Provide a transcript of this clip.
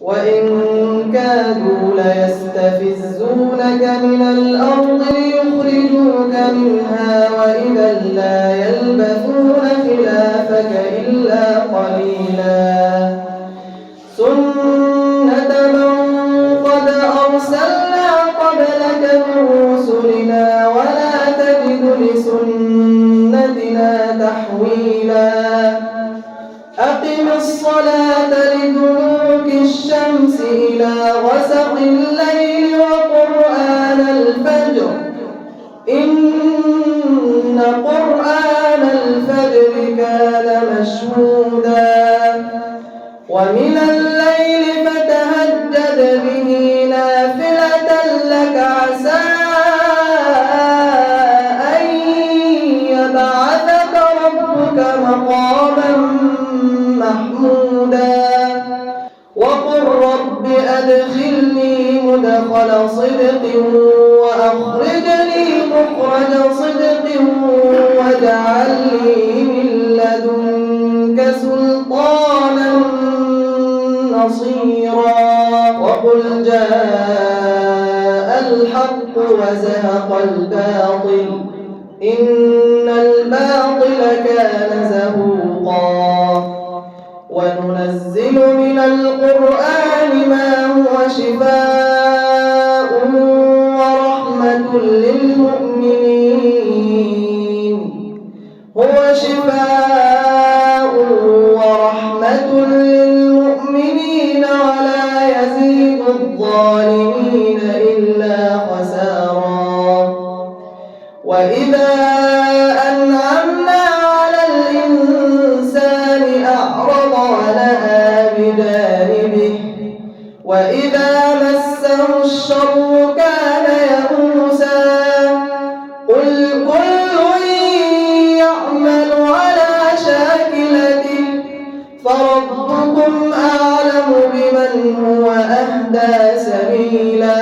وإن كادوا ليستفزونك من الأرض ليخرجوك منها وإذا لا يلبثون خلافك إلا قليلا سنة من قد أرسلنا قبلك من رسلنا ولا تجد لسنتنا تحويلا أقم الصلاة لدلوك الشمس إلى غسق الليل وقرآن الفجر إن قرآن الفجر كان مشهودا ومن الليل فتهجد به نافلة لك عسى أن يبعثك ربك مقاما محمودا وقل رب أدخلني مدخل صدق وأخرجني مخرج صدق واجعل لي من لدنك سلطانا نصيرا وقل جاء الحق وزهق الباطل إن الباطل كان زهوقا وننزل من القرآن ما هو شفاء ورحمة للمؤمنين هو شفاء ورحمة للمؤمنين ولا يزيد الظالمين إلا خسارا وإذا أنعمنا على الإنسان أعرض ونأى بجانبه وإذا مسه الشر كان يئوسا قل كل يعمل على شاكلته فربكم أعلم بمن هو أهدى سبيلا